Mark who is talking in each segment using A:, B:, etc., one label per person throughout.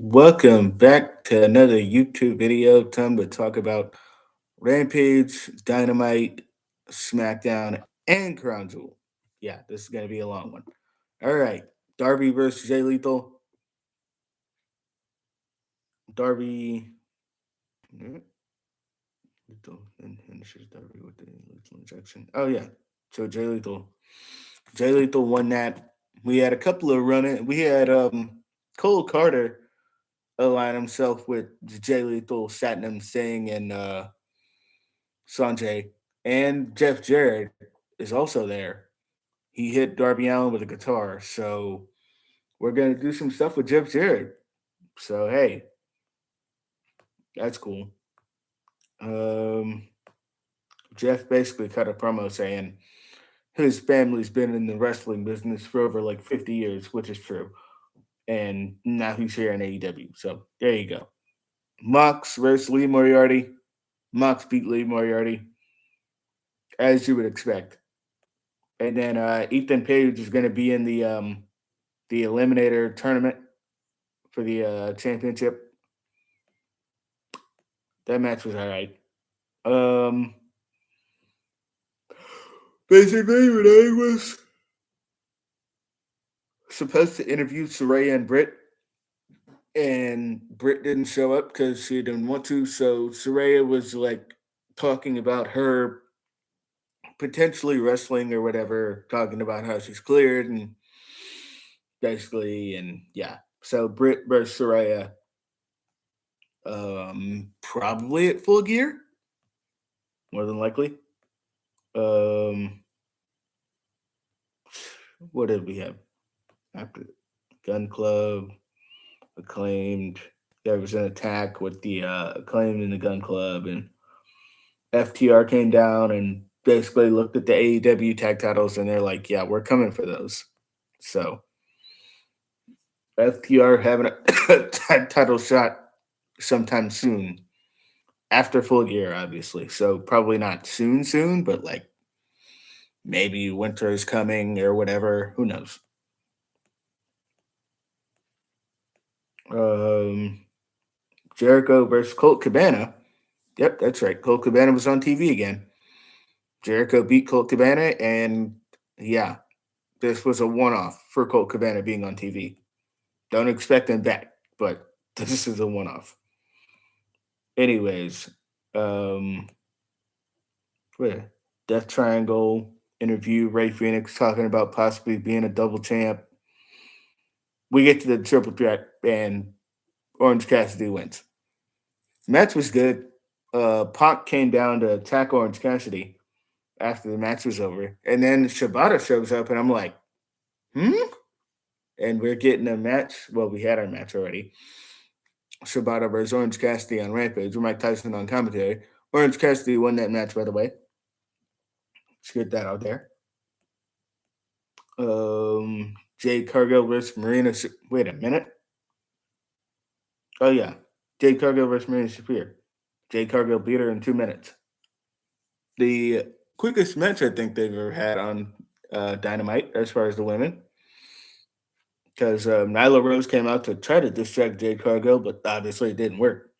A: Welcome back to another YouTube video. Time to talk about Rampage, Dynamite, SmackDown, and Crown Jewel. Yeah, this is going to be a long one. All right. Darby versus Jay Lethal. Darby. Lethal finishes Darby with the lethal injection. Oh, yeah. So Jay Lethal. Jay Lethal won that. We had a couple of running. We had Cole Carter align himself with Jay Lethal, Satnam Singh, and Sanjay, and Jeff Jarrett is also there. He hit Darby Allen with a guitar, so we're gonna do some stuff with Jeff Jarrett. So hey, that's cool. Um, Jeff basically cut a promo saying his family's been in the wrestling business for over like 50 years, which is true, and now he's here in AEW. So there you go. Mox versus Lee Moriarty. Mox beat Lee Moriarty, as you would expect. And then Ethan Page is going to be in the Eliminator tournament for the championship. That match was all right. Um, Basically, Renee was supposed to interview Saraya and Britt, and Britt didn't show up because she didn't want to. So Saraya was like talking about her potentially wrestling or whatever, talking about how she's cleared and basically, and yeah. So Britt versus Saraya, probably at Full Gear, more than likely. Um, what did we have after Gun Club? Acclaimed. There was an attack with the Acclaimed in the Gun Club, and FTR came down and basically looked at the AEW tag titles, and they're like, "Yeah, we're coming for those." So FTR having a tag title shot sometime soon after Full Gear, obviously. So probably not soon, but like maybe winter is coming or whatever. Who knows? Um, Jericho versus Colt Cabana. Yep, that's right. Colt Cabana was on TV again. Jericho beat Colt Cabana, and yeah, this was a one-off for Colt Cabana being on TV. Don't expect him back, but this is a one-off. Anyways, um, where Death Triangle interview Ray Phoenix talking about possibly being a double champ. We get to the triple threat, and Orange Cassidy wins. Match was good. Pac came down to attack Orange Cassidy after the match was over, and then Shibata shows up, and I'm like, hmm. And we're getting a match. Well, we had our match already. Shibata versus Orange Cassidy on Rampage with Mike Tyson on commentary. Orange Cassidy won that match, by the way. Let's get that out there. Jade Cargill versus Marina. Wait a minute. Oh yeah, Jade Cargill versus Marina Shafir. Jade Cargill beat her in 2 minutes. The quickest match I think they've ever had on Dynamite as far as the women. Because Nyla Rose came out to try to distract Jade Cargill, but obviously it didn't work.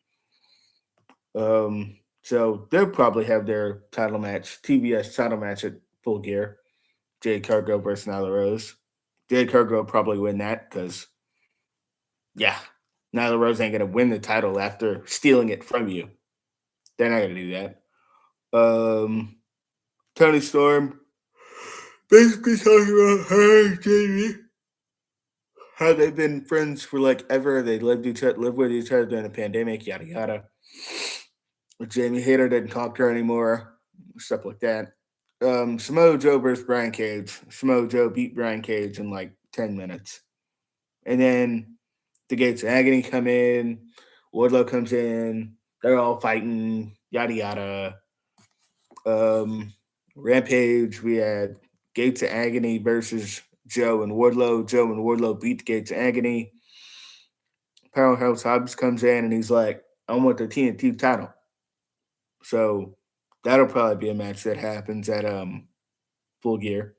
A: So they'll probably have their title match, TBS title match at Full Gear. Jade Cargill versus Nyla Rose. Jade Cargill will probably win that because, yeah, Nyla Rose ain't going to win the title after stealing it from you. They're not going to do that. Tony Storm basically talking about her and Jamie. How they've been friends for like ever. They lived with each other during the pandemic, yada yada. Jamie Hayter didn't talk to her anymore, stuff like that. Samoa Joe versus Brian Cage. Samoa Joe beat Brian Cage in like 10 minutes. And then the Gates of Agony come in, Wardlow comes in, they're all fighting, yada yada. Um, Rampage, we had Gates of Agony versus Joe and Wardlow. Joe and Wardlow beat the Gates of Agony. Powerhouse Hobbs comes in and he's like, I want the TNT title. So that'll probably be a match that happens at Full Gear.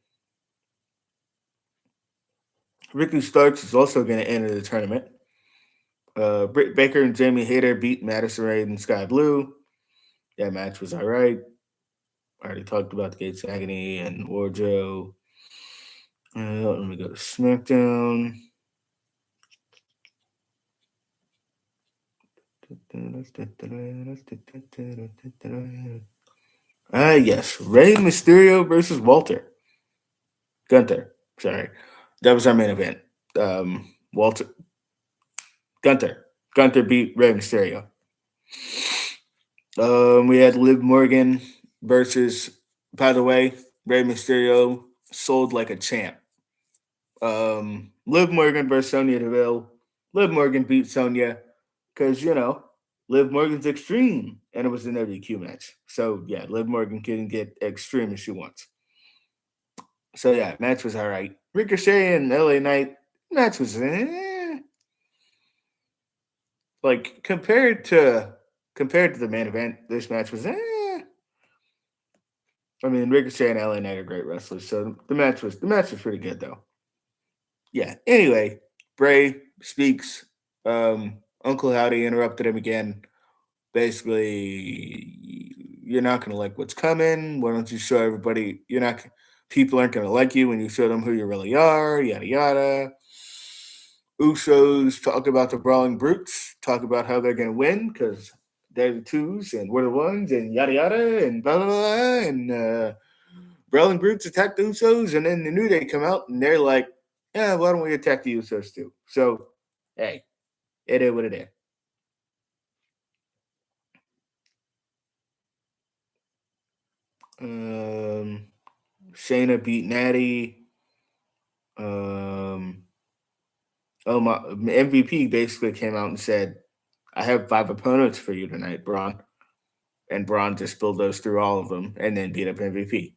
A: Ricky Starks is also going to enter the tournament. Britt Baker and Jamie Hayter beat Madison Rain and Sky Blue. That match was all right. I already talked about the Gates Agony and Wardrobe. Let me go to SmackDown. Yes. Rey Mysterio versus Walter. Gunther. Sorry. That was our main event. Walter Gunther. Gunther beat Rey Mysterio. We had Liv Morgan versus, by the way, Rey Mysterio sold like a champ. Liv Morgan versus Sonya Deville. Liv Morgan beat Sonya because, Liv Morgan's extreme and it was an WQ match. So, yeah, Liv Morgan can get extreme if she wants. So, yeah, match was all right. Ricochet and LA Knight, match was like compared to the main event, this match was I mean, Ricochet and LA Knight are great wrestlers, so the match was pretty good though. Yeah. Anyway, Bray speaks. Uncle Howdy interrupted him again. Basically, you're not gonna like what's coming. Why don't you show everybody? You're not. People aren't gonna like you when you show them who you really are. Yada yada. Usos talk about the Brawling Brutes. Talk about how they're gonna win because they're the twos and we're the ones and yada yada and blah blah blah and Brawling Brutes attack the Usos and then the New Day come out and they're like, yeah, why don't we attack the Usos too? So, hey, it is what it is. Um, Shayna beat Natty. Um, my MVP basically came out and said, "I have 5 opponents for you tonight, Braun," and Braun just bulldozed through all of them and then beat up MVP.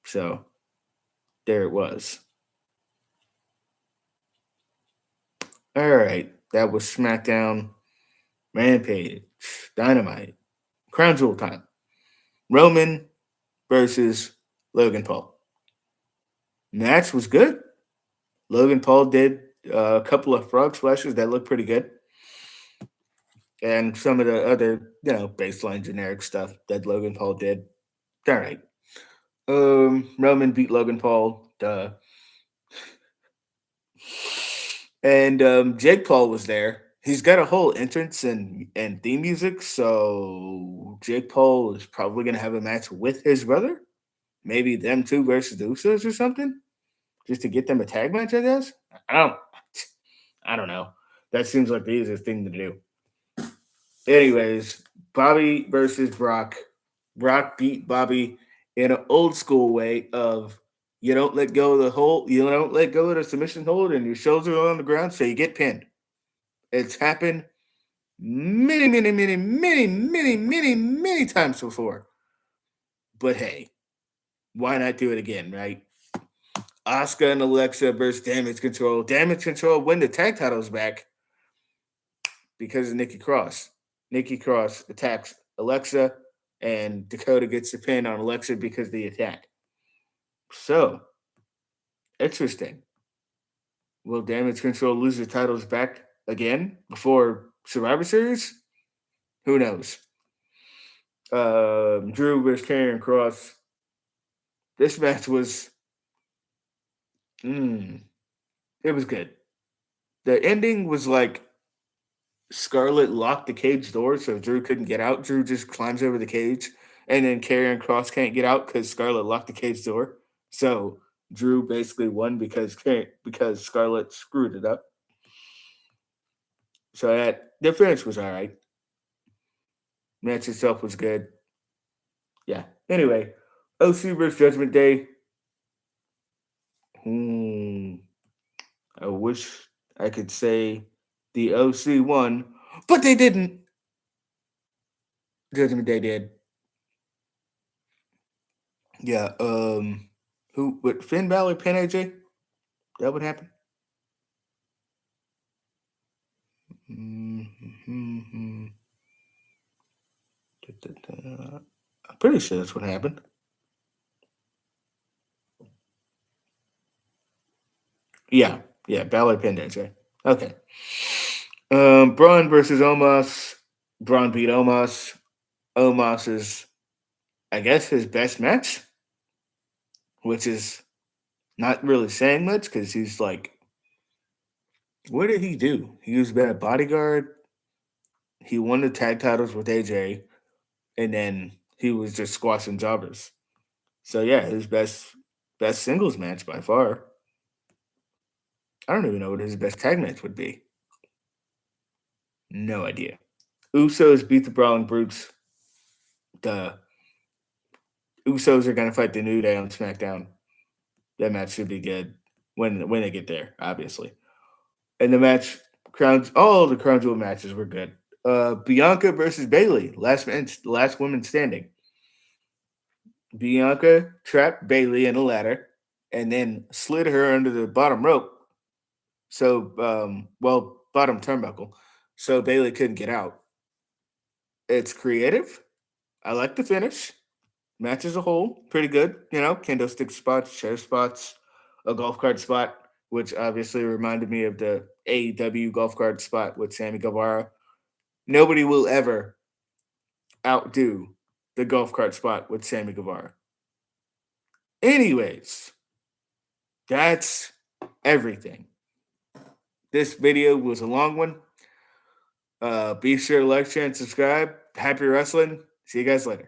A: So there it was. All right, that was SmackDown, Rampage, Dynamite, Crown Jewel time. Roman versus Logan Paul. Match was good. Logan Paul did a couple of frog splashes that looked pretty good. And some of the other, baseline generic stuff that Logan Paul did. All right. Roman beat Logan Paul. Duh. And Jake Paul was there. He's got a whole entrance and theme music, so Jake Paul is probably gonna have a match with his brother. Maybe them two versus the Usos or something, just to get them a tag match. I guess. I don't. I don't know. That seems like the easiest thing to do. Anyways, Bobby versus Brock. Brock beat Bobby in an old school way of you don't let go of the hold, you don't let go of the submission hold, and your shoulders are on the ground, so you get pinned. It's happened many, many, many, many, many, many, many times before. But hey, why not do it again, right? Asuka and Alexa versus Damage Control. Damage Control win the tag titles back because of Nikki Cross. Nikki Cross attacks Alexa, and Dakota gets the pin on Alexa because of the attack. So, interesting. Will Damage Control lose the titles back again before Survivor Series? Who knows? Drew versus Karrion Cross. This match was, it was good. The ending was like Scarlett locked the cage door so Drew couldn't get out. Drew just climbs over the cage, and then Karrion Cross can't get out because Scarlett locked the cage door. So Drew basically won because Scarlett screwed it up. So that the finish was all right. Match itself was good. Yeah. Anyway, OC versus Judgment Day. I wish I could say the OC won, but they didn't. Judgment Day did. Yeah. Who with Finn Balor pin AJ? That would happen. Mm-hmm. I'm pretty sure that's what happened. Yeah. Balor pinned AJ. Okay. Braun versus Omos. Braun beat Omos. Omos is, I guess, his best match, which is not really saying much because he's like, what did he do? He was a bodyguard. He won the tag titles with AJ, and then he was just squashing jobbers. So yeah, his best singles match by far. I don't even know what his best tag match would be. No idea. Usos beat the Brawling Brutes. The Usos are gonna fight the New Day on SmackDown. That match should be good when they get there, obviously. And the match crowns all the Crown Jewel matches were good. Bianca versus Bailey, last woman standing. Bianca trapped Bailey in a ladder and then slid her under the bottom rope. So, bottom turnbuckle. So Bailey couldn't get out. It's creative. I like the finish. Match as a whole, pretty good. Kendo stick spots, chair spots, a golf cart spot, which obviously reminded me of the AEW golf cart spot with Sammy Guevara. Nobody will ever outdo the golf cart spot with Sammy Guevara. Anyways, that's everything. This video was a long one. Be sure to like, share, and subscribe. Happy wrestling. See you guys later.